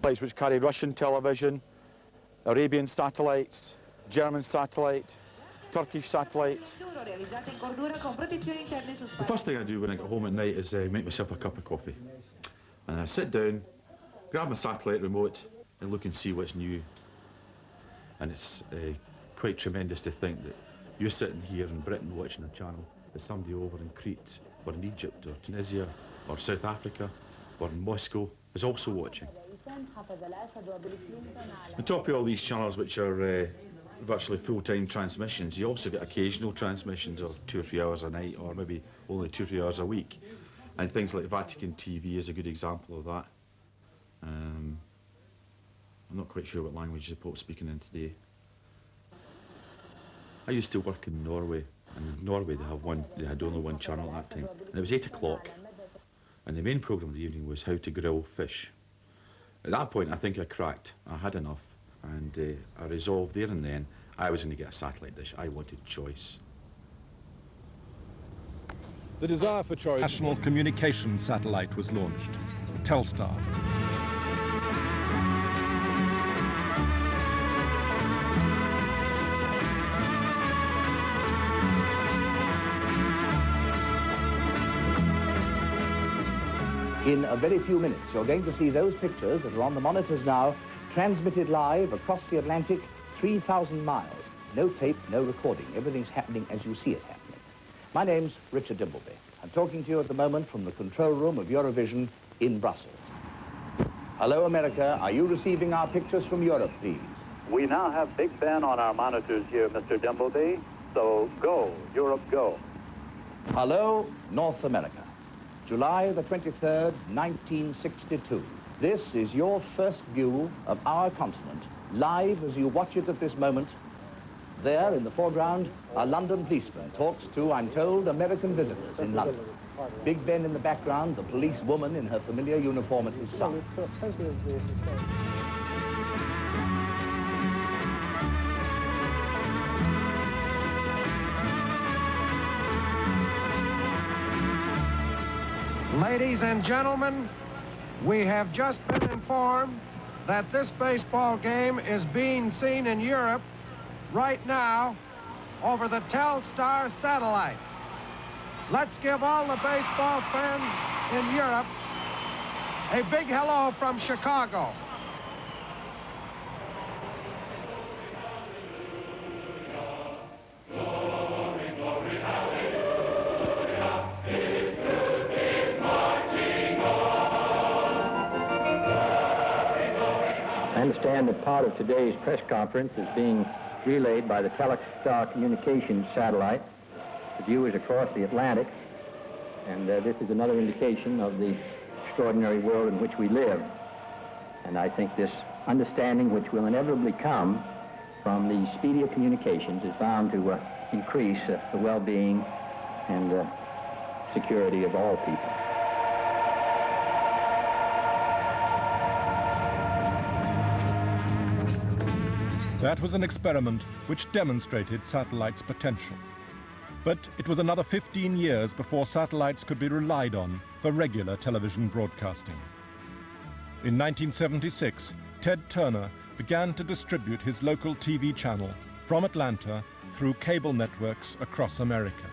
Satellites which carry Russian television, Arabian satellites, German satellite, Turkish satellite. The first thing I do when I get home at night is make myself a cup of coffee. And I sit down, grab my satellite remote and look and see what's new. And it's quite tremendous to think that you're sitting here in Britain watching a channel that somebody over in Crete or in Egypt or Tunisia or South Africa or in Moscow is also watching. On top of all these channels, which are virtually full-time transmissions, you also get occasional transmissions of 2 or 3 hours a night, or maybe only 2 or 3 hours a week. And things like Vatican TV is a good example of that. I'm not quite sure what language the Pope's speaking in today. I used to work in Norway, and in Norway they had only one channel at that time, and it was 8 o'clock. And the main programme of the evening was how to grill fish. At that point, I think I cracked. I had enough, and I resolved there and then I was going to get a satellite dish. I wanted choice. The desire for choice. National communication satellite was launched, Telstar. In a very few minutes, you're going to see those pictures that are on the monitors now, transmitted live across the Atlantic, 3,000 miles. No tape, no recording. Everything's happening as you see it happening. My name's Richard Dimbleby. I'm talking to you at the moment from the control room of Eurovision in Brussels. Hello, America. Are you receiving our pictures from Europe, please? We now have Big Ben on our monitors here, Mr. Dimbleby. So go, Europe, go. Hello, North America. July the 23rd, 1962. This is your first view of our continent, live as you watch it at this moment. There, in the foreground, a London policeman talks to, I'm told, American visitors in London. Big Ben in the background, the police woman in her familiar uniform at his side. Ladies and gentlemen, we have just been informed that this baseball game is being seen in Europe right now over the Telstar satellite. Let's give all the baseball fans in Europe a big hello from Chicago. I understand that part of today's press conference is being relayed by the Telstar communications satellite to viewers across the Atlantic, and this is another indication of the extraordinary world in which we live. And I think this understanding, which will inevitably come from the speedier communications, is bound to increase the well-being and security of all people. That was an experiment which demonstrated satellites' potential. But it was another 15 years before satellites could be relied on for regular television broadcasting. In 1976, Ted Turner began to distribute his local TV channel from Atlanta through cable networks across America.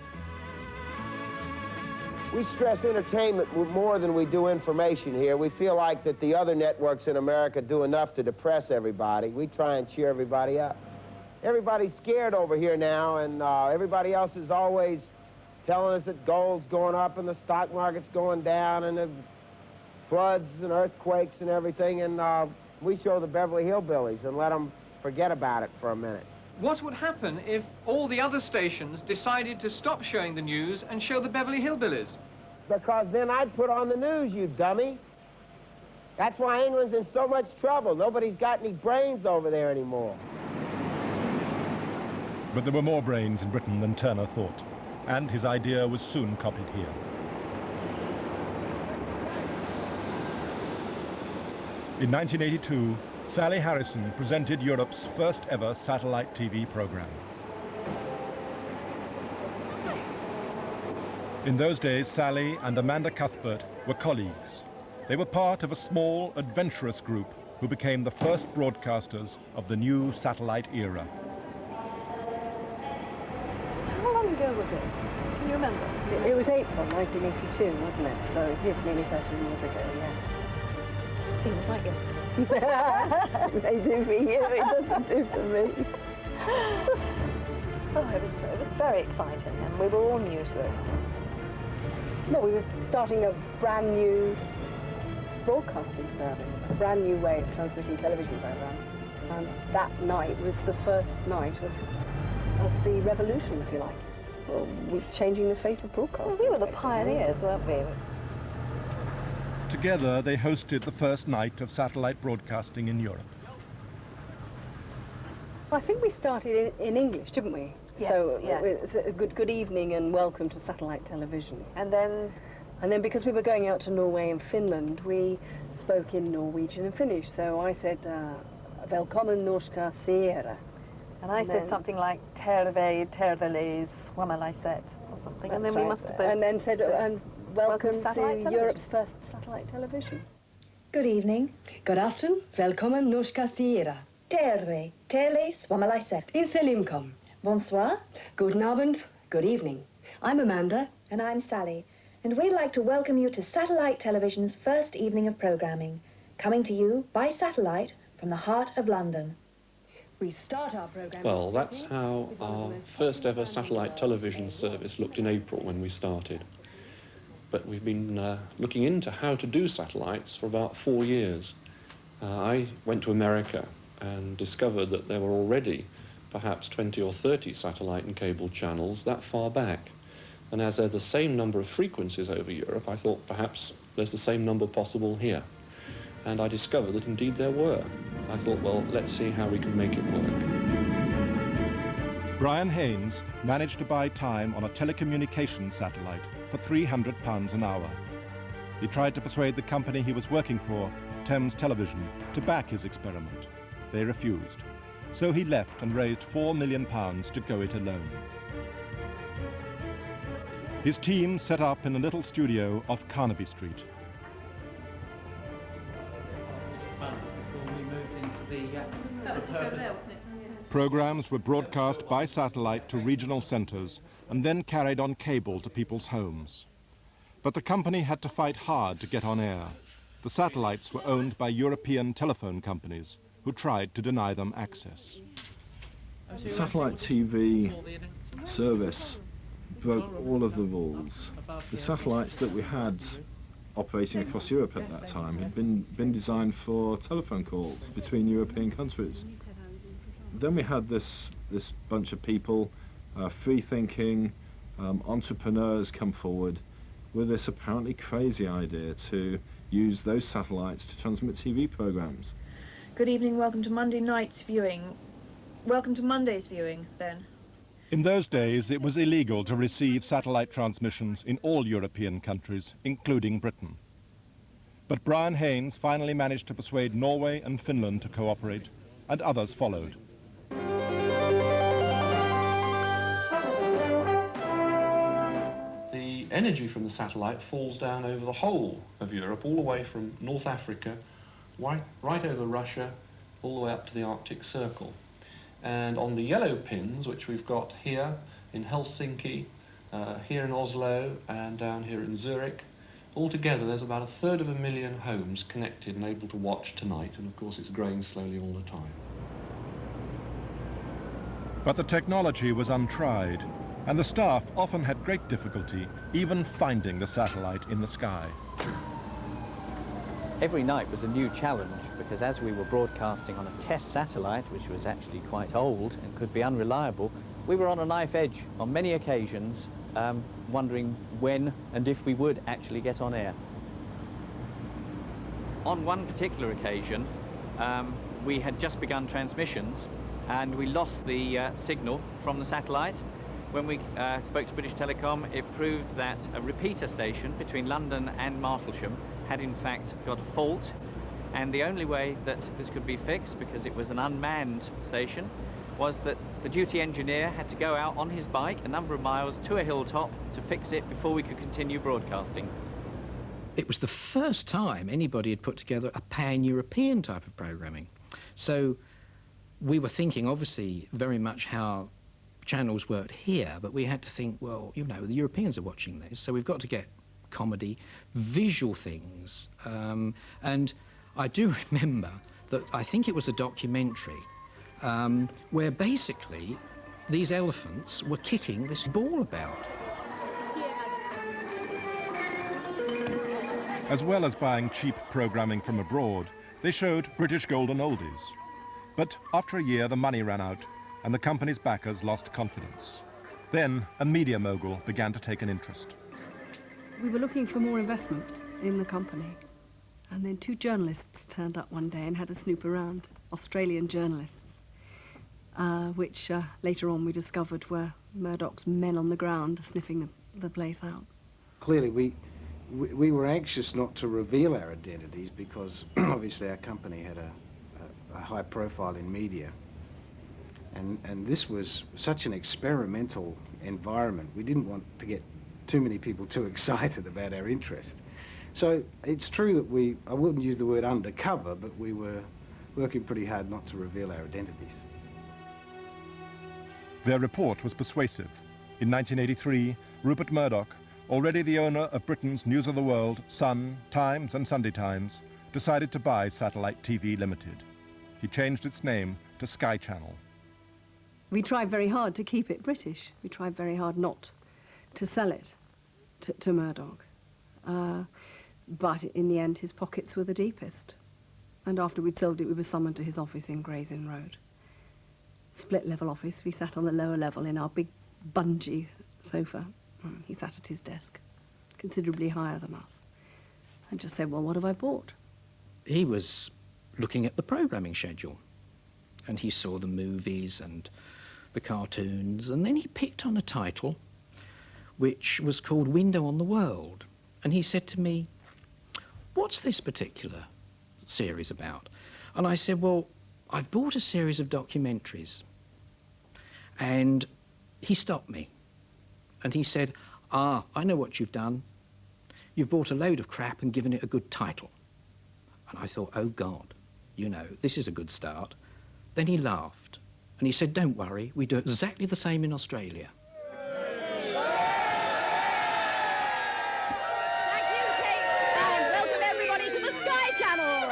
We stress entertainment more than we do information here. We feel like that the other networks in America do enough to depress everybody. We try and cheer everybody up. Everybody's scared over here now, and everybody else is always telling us that gold's going up and the stock market's going down and the floods and earthquakes and everything, and we show the Beverly Hillbillies and let them forget about it for a minute. What would happen if all the other stations decided to stop showing the news and show the Beverly Hillbillies? Because then I'd put on the news, you dummy. That's why England's in so much trouble. Nobody's got any brains over there anymore. But there were more brains in Britain than Turner thought, and his idea was soon copied here. In 1982, Sally Harrison presented Europe's first ever satellite TV program. In those days, Sally and Amanda Cuthbert were colleagues. They were part of a small, adventurous group who became the first broadcasters of the new satellite era. How long ago was it? Can you remember? It was April 1982, wasn't it? So it is nearly 13 years ago, yeah. Seems like yesterday. It may do for you, it doesn't do for me. Oh, it was very exciting, and we were all new to it. Well, we were starting a brand new broadcasting service, a brand new way of transmitting television programs. And that night was the first night of the revolution, if you like. Well, we're changing the face of broadcasting. Well, we were the basically. pioneers, weren't we? Together, they hosted the first night of satellite broadcasting in Europe. Well, I think we started in English, didn't we? Yes, so yes. it was a good evening and welcome to satellite television. And then And then because we were going out to Norway and Finland, we spoke in Norwegian and Finnish. So I said, Velkommen norska seere. And I said something like terveles suomalaiset or something. And then we must have both And then said, and welcome to satellite to television. Europe's first satellite television. Good evening. Good afternoon. Velkommen norska seere. Terve, tele suomalaiset. In Selimkom. Bonsoir. Guten Abend. Good evening. I'm Amanda. And I'm Sally. And we'd like to welcome you to Satellite Television's first evening of programming, coming to you by satellite from the heart of London. We start our program. Well, that's how our first ever satellite television service looked in April when we started. But we've been looking into how to do satellites for about 4 years. I went to America and discovered that there were already perhaps 20 or 30 satellite and cable channels that far back. And as they're the same number of frequencies over Europe, I thought perhaps there's the same number possible here. And I discovered that indeed there were. I thought, well, let's see how we can make it work. Brian Haynes managed to buy time on a telecommunications satellite for £300 an hour. He tried to persuade the company he was working for, Thames Television, to back his experiment. They refused. So he left and raised £4 million to go it alone. His team set up in a little studio off Carnaby Street. Programs were broadcast by satellite to regional centres and then carried on cable to people's homes. But the company had to fight hard to get on air. The satellites were owned by European telephone companies who tried to deny them access. Satellite TV service broke all of the rules. The satellites that we had operating across Europe at that time had been designed for telephone calls between European countries. Then we had this bunch of people, free-thinking entrepreneurs come forward with this apparently crazy idea to use those satellites to transmit TV programs. Good evening, welcome to Monday night's viewing. Welcome to Monday's viewing, then. In those days, it was illegal to receive satellite transmissions in all European countries, including Britain. But Brian Haynes finally managed to persuade Norway and Finland to cooperate, and others followed. The energy from the satellite falls down over the whole of Europe, all the way from North Africa, right over Russia, all the way up to the Arctic Circle. And on the yellow pins, which we've got here in Helsinki, here in Oslo, and down here in Zurich, altogether there's about 1/3 homes connected and able to watch tonight, and of course it's growing slowly all the time. But the technology was untried, and the staff often had great difficulty even finding the satellite in the sky. Every night was a new challenge, because as we were broadcasting on a test satellite, which was actually quite old and could be unreliable, we were on a knife edge on many occasions, wondering when and if we would actually get on air. On one particular occasion, we had just begun transmissions and we lost the signal from the satellite. When we spoke to British Telecom, it proved that a repeater station between London and Martlesham had in fact got a fault, and the only way that this could be fixed, because it was an unmanned station, was that the duty engineer had to go out on his bike a number of miles to a hilltop to fix it before we could continue broadcasting. it was the first time anybody had put together a pan-European type of programming. So we were thinking, obviously, very much how channels worked here, but we had to think, well, you know, the Europeans are watching this, so we've got to get comedy, visual things. And I do remember that I think it was a documentary where basically these elephants were kicking this ball about. As well as buying cheap programming from abroad, they showed British golden oldies. But after a year, the money ran out, and the company's backers lost confidence. Then a media mogul began to take an interest. We were looking for more investment in the company, and then 2 journalists turned up one day and had a snoop around, Australian journalists, which later on we discovered were Murdoch's men on the ground sniffing the place out. Clearly, we were anxious not to reveal our identities because obviously our company had a high profile in media. And this was such an experimental environment. We didn't want to get too many people too excited about our interest. So it's true that I wouldn't use the word undercover, but we were working pretty hard not to reveal our identities. Their report was persuasive. In 1983, Rupert Murdoch, already the owner of Britain's News of the World, Sun, Times and Sunday Times, decided to buy Satellite TV Limited. He changed its name to Sky Channel. We tried very hard to keep it British. We tried very hard not to sell it to Murdoch. But in the end, his pockets were the deepest. And after we'd sold it, we were summoned to his office in Gray's Inn Road. Split-level office. We sat on the lower level in our big bungee sofa. He sat at his desk, considerably higher than us, and just said, well, what have I bought? He was looking at the programming schedule, and he saw the movies and the cartoons, and then he picked on a title which was called Window on the World, and he said to me, what's this particular series about? And I said, well, I've bought a series of documentaries. And he stopped me, and he said, I know what you've done. You've bought a load of crap and given it a good title. And I thought, oh God, you know, this is a good start. Then he laughed, and he said, don't worry, we do exactly the same in Australia. Thank you, Kate, and welcome everybody to the Sky Channel.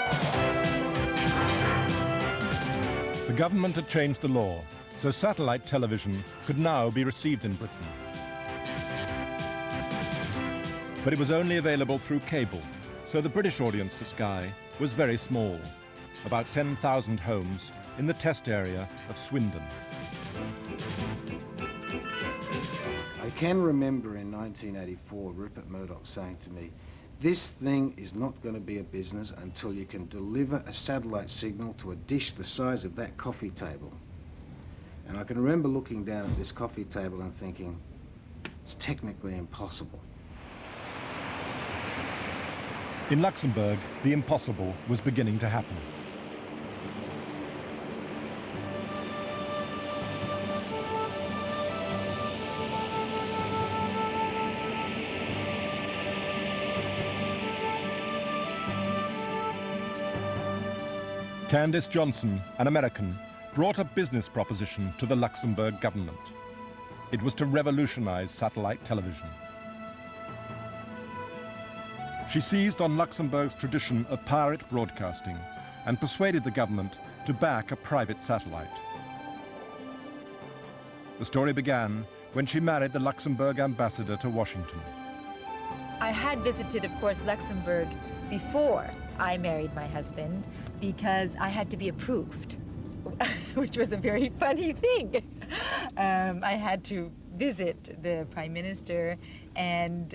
The government had changed the law, so satellite television could now be received in Britain. But it was only available through cable, so the British audience for Sky was very small, about 10,000 homes in the test area of Swindon. I can remember in 1984 Rupert Murdoch saying to me, this thing is not going to be a business until you can deliver a satellite signal to a dish the size of that coffee table. And I can remember looking down at this coffee table and thinking, it's technically impossible. In Luxembourg, the impossible was beginning to happen. Candace Johnson, an American, brought a business proposition to the Luxembourg government. It was to revolutionize satellite television. She seized on Luxembourg's tradition of pirate broadcasting and persuaded the government to back a private satellite. The story began when she married the Luxembourg ambassador to Washington. I had visited, of course, Luxembourg before I married my husband because I had to be approved, which was a very funny thing. I had to visit the Prime Minister and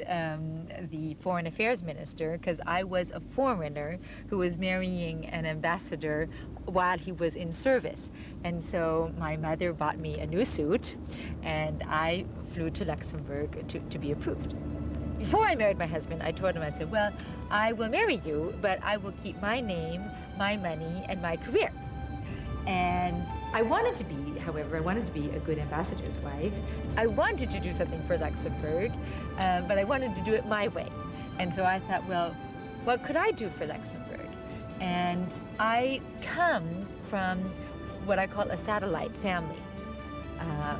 the Foreign Affairs Minister because I was a foreigner who was marrying an ambassador while he was in service. And so my mother bought me a new suit and I flew to Luxembourg to be approved. Before I married my husband, I told him, I said, well, I will marry you, but I will keep my name, my money, and my career. And I wanted to be, however, I wanted to be a good ambassador's wife. I wanted to do something for Luxembourg, but I wanted to do it my way. And so I thought, well, what could I do for Luxembourg? And I come from what I call a satellite family.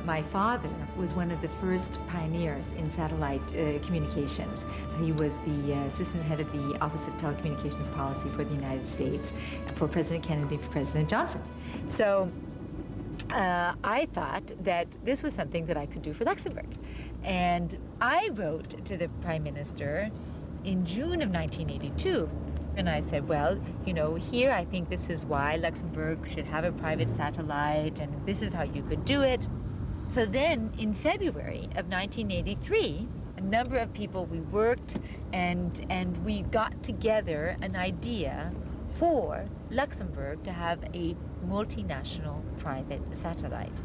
My father was one of the first pioneers in satellite communications. He was the assistant head of the Office of Telecommunications Policy for the United States, for President Kennedy, for President Johnson. So I thought that this was something that I could do for Luxembourg. And I wrote to the Prime Minister in June of 1982. And I said, well, you know, here I think this is why Luxembourg should have a private satellite, and this is how you could do it. So then, in February of 1983, a number of people, we worked, and we got together an idea for Luxembourg to have a multinational private satellite.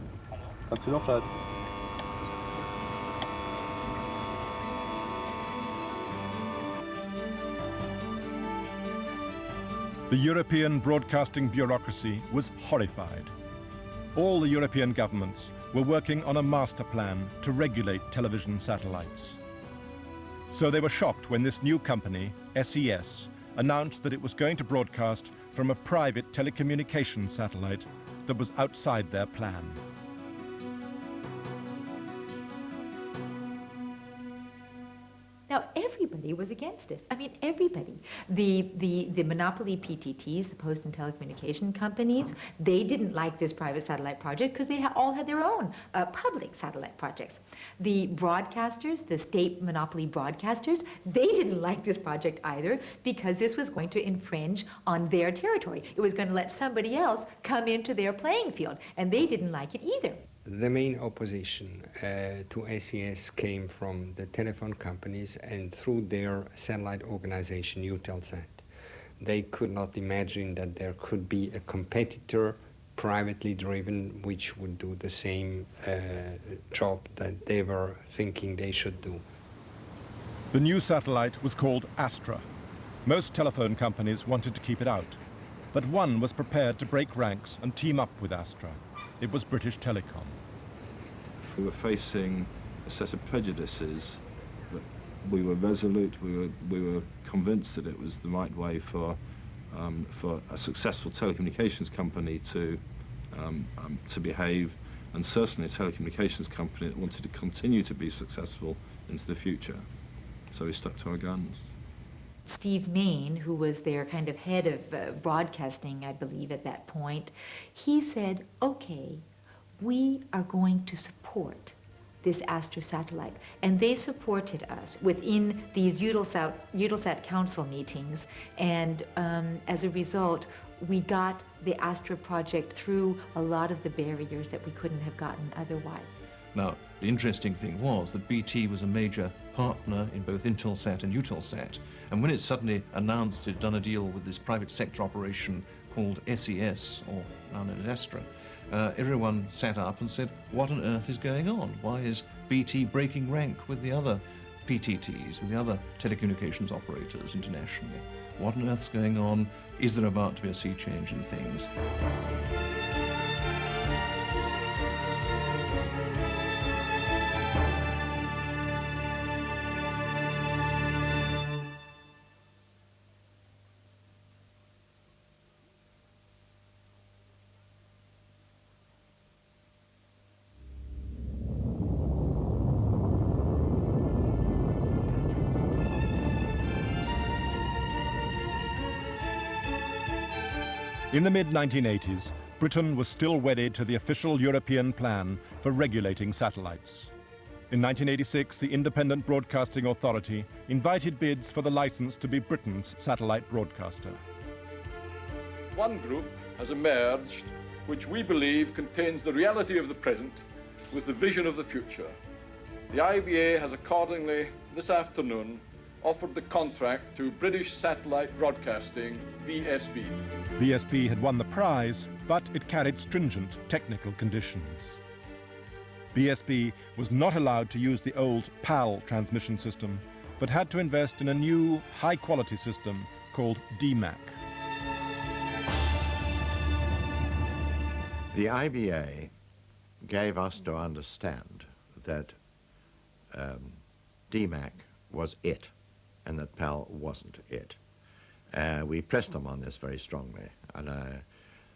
The European broadcasting bureaucracy was horrified. All the European governments were working on a master plan to regulate television satellites. So they were shocked when this new company, SES, announced that it was going to broadcast from a private telecommunications satellite that was outside their plan. Now, everybody was against it. I mean, everybody. The monopoly PTTs, the Post and Telecommunication Companies, they didn't like this private satellite project because they all had their own public satellite projects. The broadcasters, the state monopoly broadcasters, they didn't like this project either because this was going to infringe on their territory. It was going to let somebody else come into their playing field, and they didn't like it either. The main opposition to SES came from the telephone companies and through their satellite organization, Eutelsat. They could not imagine that there could be a competitor, privately driven, which would do the same job that they were thinking they should do. The new satellite was called Astra. Most telephone companies wanted to keep it out, but one was prepared to break ranks and team up with Astra. It was British Telecom. We were facing a set of prejudices, but we were resolute. We were convinced that it was the right way for a successful telecommunications company to behave, and certainly a telecommunications company that wanted to continue to be successful into the future. So we stuck to our guns. Steve Main, who was their kind of head of broadcasting, I believe, at that point, he said, okay, we are going to support this Astra satellite. And they supported us within these Eutelsat Council meetings. And as a result, we got the Astra project through a lot of the barriers that we couldn't have gotten otherwise. Now, the interesting thing was that BT was a major partner in both Intelsat and Eutelsat. And when it suddenly announced it had done a deal with this private sector operation called SES, or now known as Astra, everyone sat up and said, what on earth is going on? Why is BT breaking rank with the other PTTs, with the other telecommunications operators internationally? What on earth's going on? Is there about to be a sea change in things? In the mid-1980s, Britain was still wedded to the official European plan for regulating satellites. In 1986, the Independent Broadcasting Authority invited bids for the license to be Britain's satellite broadcaster. One group has emerged which we believe contains the reality of the present with the vision of the future. The IBA has accordingly, this afternoon, offered the contract to British Satellite Broadcasting, BSB. BSB had won the prize, but it carried stringent technical conditions. BSB was not allowed to use the old PAL transmission system, but had to invest in a new, high-quality system called DMAC. The IBA gave us to understand that DMAC was it. and that PAL wasn't it. We pressed them on this very strongly, and I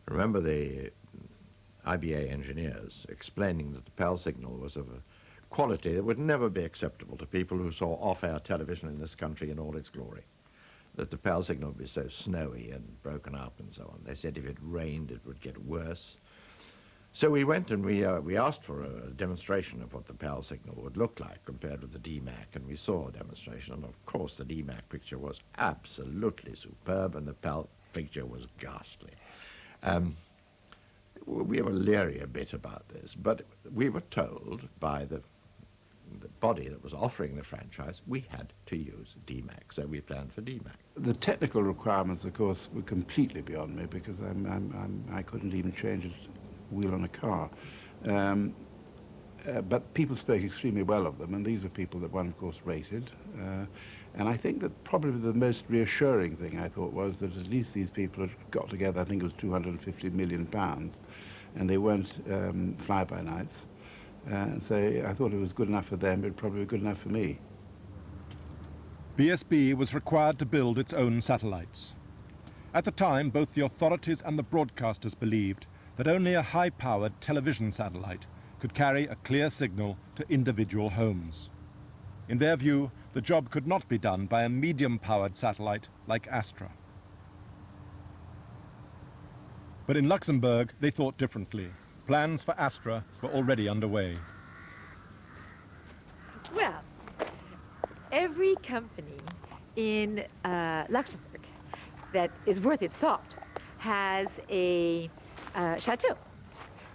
remember the IBA engineers explaining that the PAL signal was of a quality that would never be acceptable to people who saw off-air television in this country in all its glory. That the PAL signal would be so snowy and broken up and so on. They said if it rained, it would get worse. So we went and we asked for a demonstration of what the PAL signal would look like compared with the DMAC, and we saw a demonstration, and of course the DMAC picture was absolutely superb, and the PAL picture was ghastly. We were leery a bit about this, but we were told by the body that was offering the franchise we had to use DMAC, so we planned for DMAC. The technical requirements, of course, were completely beyond me because I couldn't even change a wheel on a car. But people spoke extremely well of them, and these were people that one, of course, rated. And I think that probably the most reassuring thing I thought was that at least these people had got together, I think it was £250 million, and they weren't fly-by-nights. So I thought it was good enough for them, but probably good enough for me. BSB was required to build its own satellites. At the time, both the authorities and the broadcasters believed that only a high-powered television satellite could carry a clear signal to individual homes. In their view, the job could not be done by a medium-powered satellite like Astra. But in Luxembourg, they thought differently. Plans for Astra were already underway. Well, every company in Luxembourg that is worth its salt has a chateau.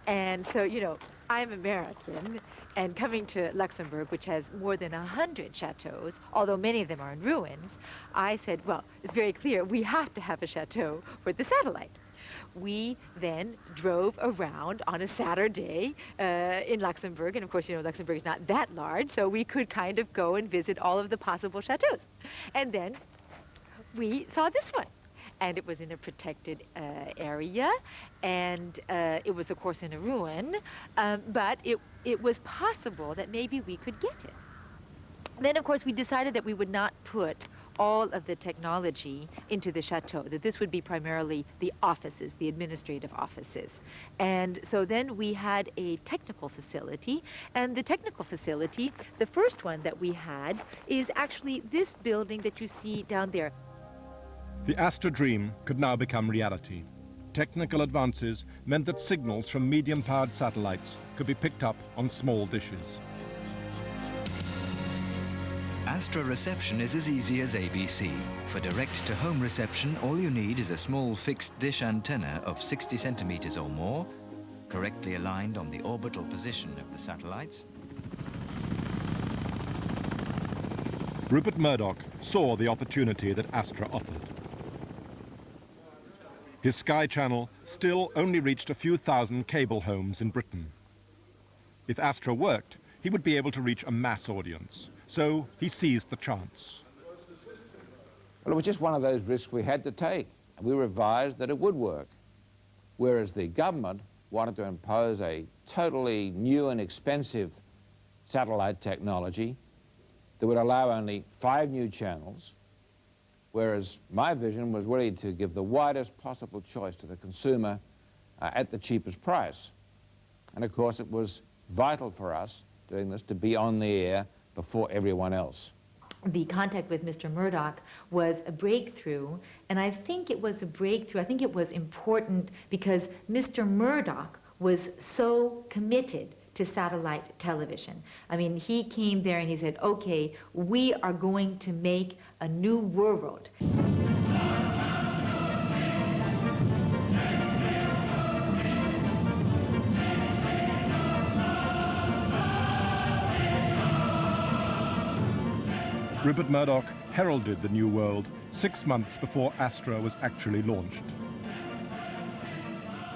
And so, you know, I'm American, and coming to Luxembourg, which has more than 100 chateaus, although many of them are in ruins, I said, well, it's very clear we have to have a chateau for the satellite. We then drove around on a Saturday in Luxembourg, and of course, you know, Luxembourg is not that large, so we could kind of go and visit all of the possible chateaus. And then we saw this one, and it was in a protected area, and it was, of course, in a ruin, but it was possible that maybe we could get it. Then, of course, we decided that we would not put all of the technology into the chateau, that this would be primarily the offices, the administrative offices. And so then we had a technical facility, and the technical facility, the first one that we had, is actually this building that you see down there. The Astra dream could now become reality. Technical advances meant that signals from medium-powered satellites could be picked up on small dishes. Astra reception is as easy as ABC. For direct-to-home reception, all you need is a small fixed dish antenna of 60 centimeters or more, correctly aligned on the orbital position of the satellites. Rupert Murdoch saw the opportunity that Astra offered. His Sky Channel still only reached a few thousand cable homes in Britain. If Astra worked, he would be able to reach a mass audience. So he seized the chance. Well, it was just one of those risks we had to take. We were advised that it would work, whereas the government wanted to impose a totally new and expensive satellite technology that would allow only 5 new channels, whereas my vision was really to give the widest possible choice to the consumer at the cheapest price. And of course, it was vital for us doing this to be on the air before everyone else. The contact with Mr. Murdoch was a breakthrough, and I think it was a breakthrough. I think it was important because Mr. Murdoch was so committed to satellite television. I mean, he came there and he said, okay, we are going to make a new world. Rupert Murdoch heralded the new world 6 months before Astra was actually launched.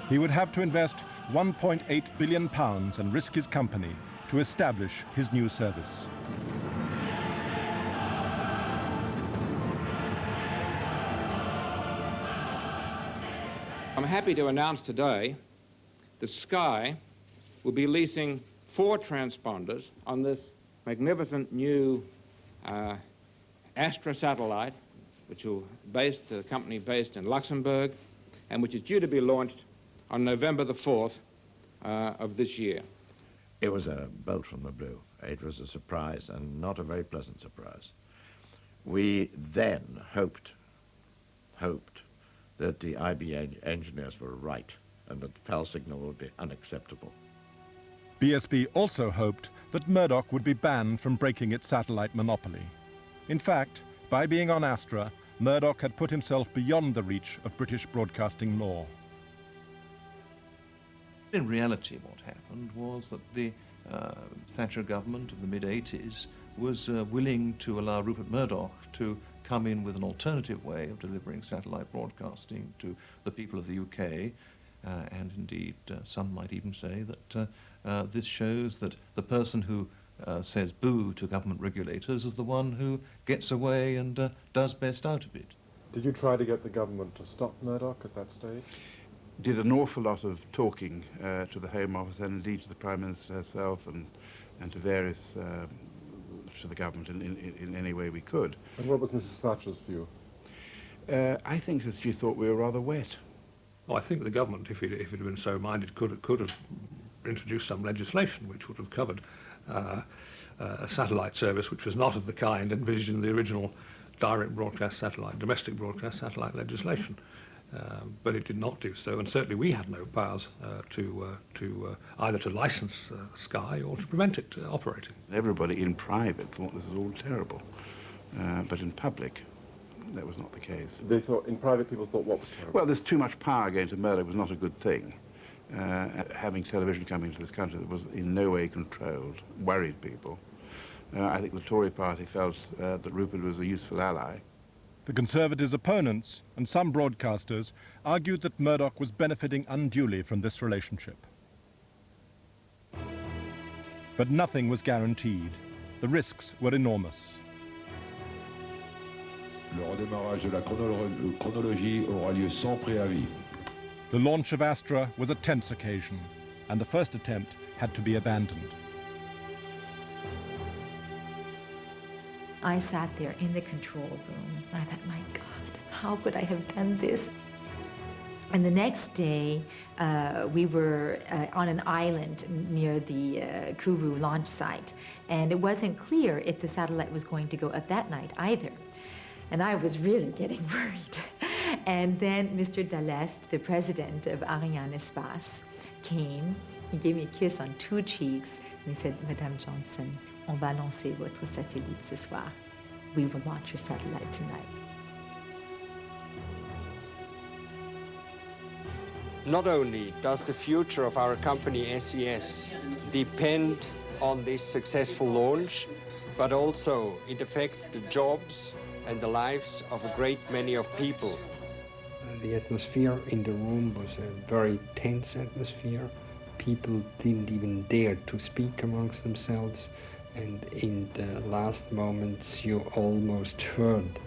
He would have to invest £1.8 billion and risk his company to establish his new service. I'm happy to announce today that Sky will be leasing 4 transponders on this magnificent new Astra satellite, which will based a company based in Luxembourg, and which is due to be launched on November the 4th of this year. It was a bolt from the blue. It was a surprise, and not a very pleasant surprise. We then hoped that the IBA engineers were right and that the PAL signal would be unacceptable. BSB also hoped that Murdoch would be banned from breaking its satellite monopoly. In fact, by being on Astra, Murdoch had put himself beyond the reach of British broadcasting law. In reality, what happened was that the Thatcher government of the mid-80s was willing to allow Rupert Murdoch to come in with an alternative way of delivering satellite broadcasting to the people of the UK, and indeed some might even say that this shows that the person who says boo to government regulators is the one who gets away and does best out of it. Did you try to get the government to stop Murdoch at that stage? Did an awful lot of talking to the Home Office and indeed to the Prime Minister herself and to various, to the government in any way we could. And what was Mrs. Thatcher's view? I think that she thought we were rather wet. Well, I think the government, if it had been so minded, could have introduced some legislation which would have covered a satellite service which was not of the kind envisaged in the original direct broadcast satellite, domestic broadcast satellite legislation. But it did not do so, and certainly we had no powers either to license Sky or to prevent it operating. Everybody in private thought this was all terrible, but in public, that was not the case. They thought, in private, people thought what was terrible? Well, there's too much power going to Murdoch was not a good thing. Having television coming to this country that was in no way controlled worried people. I think the Tory party felt that Rupert was a useful ally. The Conservatives' opponents and some broadcasters argued that Murdoch was benefiting unduly from this relationship. But nothing was guaranteed. The risks were enormous. Le redémarrage de la chronologie aura lieu sans préavis. The launch of Astra was a tense occasion, and the first attempt had to be abandoned. I sat there in the control room, and I thought, my God, how could I have done this? And the next day, we were on an island near the Kourou launch site, and it wasn't clear if the satellite was going to go up that night either. And I was really getting worried. And then Mr. Dallest, the president of Ariane Espace, came. He gave me a kiss on 2 cheeks, and he said, Madame Johnson, on va lancer votre satellite ce soir. We will launch your satellite tonight. Not only does the future of our company SES depend on this successful launch, but also it affects the jobs and the lives of a great many of people. The atmosphere in the room was a very tense atmosphere. People didn't even dare to speak amongst themselves, and in the last moments you almost heard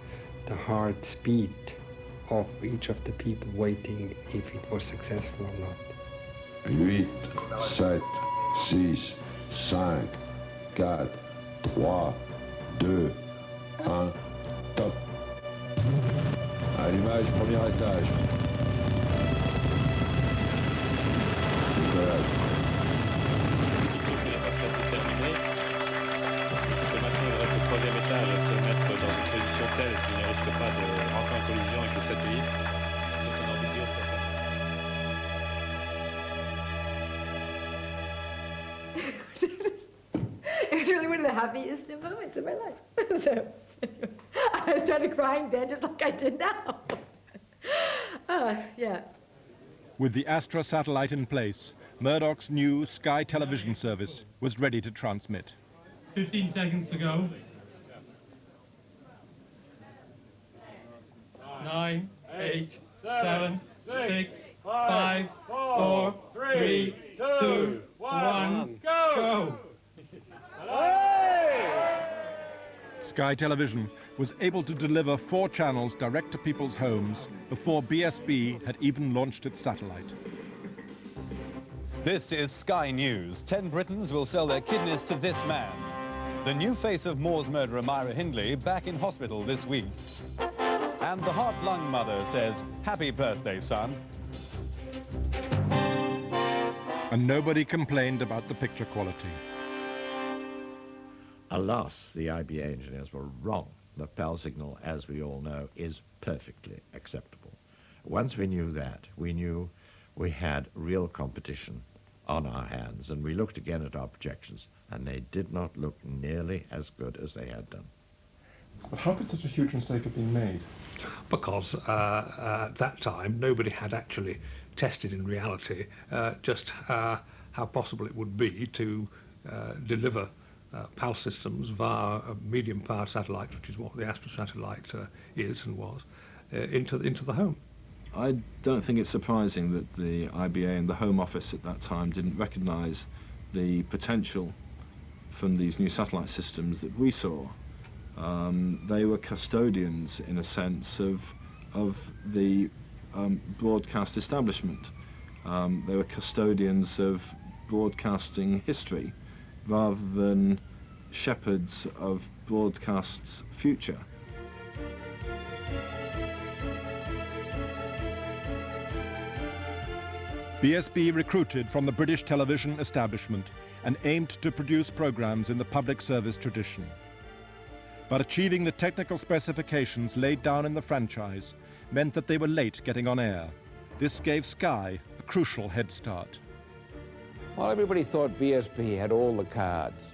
the heart beat of each of the people waiting if it was successful or not. 8, 7, 6, 5, 4, 3, 2, 1, top. Allumage, premier étage. Décollage. L'émission qui n'est pas peut-être terminée, puisque maintenant il reste au 3e étage à se mettre dans une position telle qu'il ne risque pas de rentrer en collision avec le satellite. C'est une vidéo It was really one of the happiest moments of my life. So I started crying then, just like I did now. Yeah. With the Astra satellite in place, Murdoch's new Sky television service was ready to transmit. 15 seconds to go. 9, 8, 7, 6, 5, 4, 3, 2, 1, go! Sky Television was able to deliver 4 channels direct to people's homes before BSB had even launched its satellite. This is Sky News. 10 Britons will sell their kidneys to this man. The new face of Moore's murderer, Myra Hindley, back in hospital this week. And the heart-lung mother says, "Happy birthday, son." And nobody complained about the picture quality. Alas, the IBA engineers were wrong. The PAL signal, as we all know, is perfectly acceptable. Once we knew that, we knew we had real competition on our hands, and we looked again at our projections, and they did not look nearly as good as they had done. But how could such a huge mistake have been made? Because at that time nobody had actually tested in reality just how possible it would be to deliver PAL systems via a medium-powered satellite, which is what the Astra satellite is and was, into the home. I don't think it's surprising that the IBA and the Home Office at that time didn't recognise the potential from these new satellite systems that we saw. They were custodians, in a sense, of the broadcast establishment. They were custodians of broadcasting history rather than shepherds of broadcast's future. BSB recruited from the British television establishment and aimed to produce programs in the public service tradition. But achieving the technical specifications laid down in the franchise meant that they were late getting on air. This gave Sky a crucial head start. Well, everybody thought BSB had all the cards.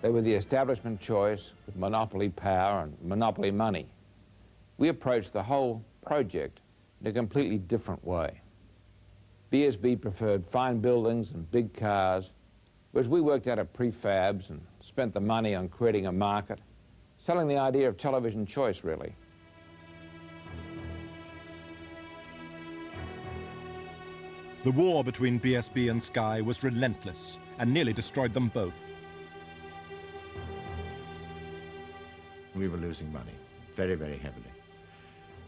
They were the establishment choice with monopoly power and monopoly money. We approached the whole project in a completely different way. BSB preferred fine buildings and big cars, whereas we worked out of prefabs and spent the money on creating a market, selling the idea of television choice, really. The war between BSB and Sky was relentless and nearly destroyed them both. We were losing money, very, very heavily.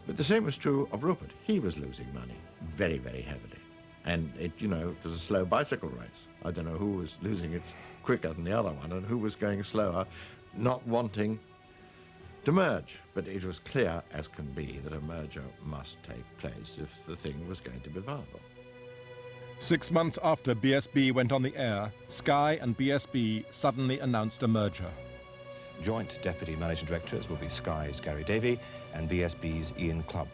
But the same was true of Rupert. He was losing money, very, very heavily. And it, you know, it was a slow bicycle race. I don't know who was losing it quicker than the other one and who was going slower, not wanting to merge. But it was clear as can be that a merger must take place if the thing was going to be viable. 6 months after BSB went on the air, Sky and BSB suddenly announced a merger. Joint Deputy Managing Directors will be Sky's Gary Davey and BSB's Ian Clubb.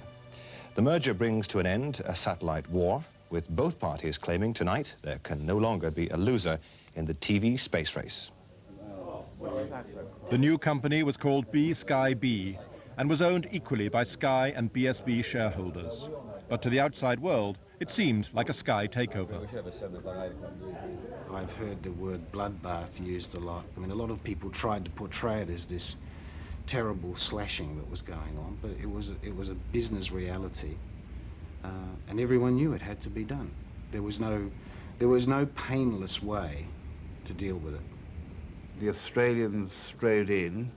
The merger brings to an end a satellite war, with both parties claiming tonight there can no longer be a loser in the TV space race. The new company was called B-Sky B and was owned equally by Sky and BSB shareholders. But to the outside world, it seemed like a Sky takeover. I've heard the word bloodbath used a lot. I mean, a lot of people tried to portray it as this terrible slashing that was going on, but it was a business reality, and everyone knew it had to be done. There was no painless way to deal with it. The Australians strode in.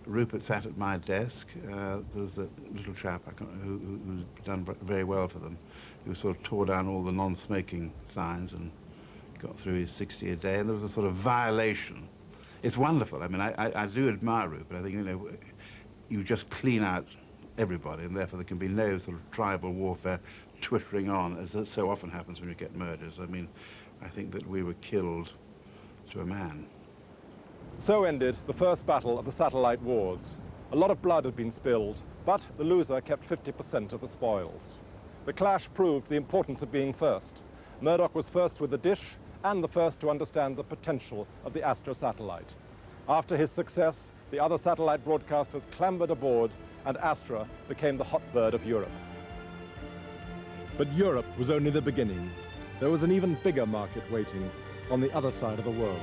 Rupert sat at my desk. There was the little chap who's done very well for them, who sort of tore down all the non-smoking signs and got through his 60 a day, and there was a sort of violation. It's wonderful. I mean, I do admire Rupert. I think, you know, you just clean out everybody, and therefore there can be no sort of tribal warfare twittering on, as so often happens when you get mergers. I mean, I think that we were killed to a man. So ended the first battle of the satellite wars. A lot of blood had been spilled, but the loser kept 50% of the spoils. The clash proved the importance of being first. Murdoch was first with the dish and the first to understand the potential of the Astra satellite. After his success, the other satellite broadcasters clambered aboard and Astra became the hotbird of Europe. But Europe was only the beginning. There was an even bigger market waiting on the other side of the world.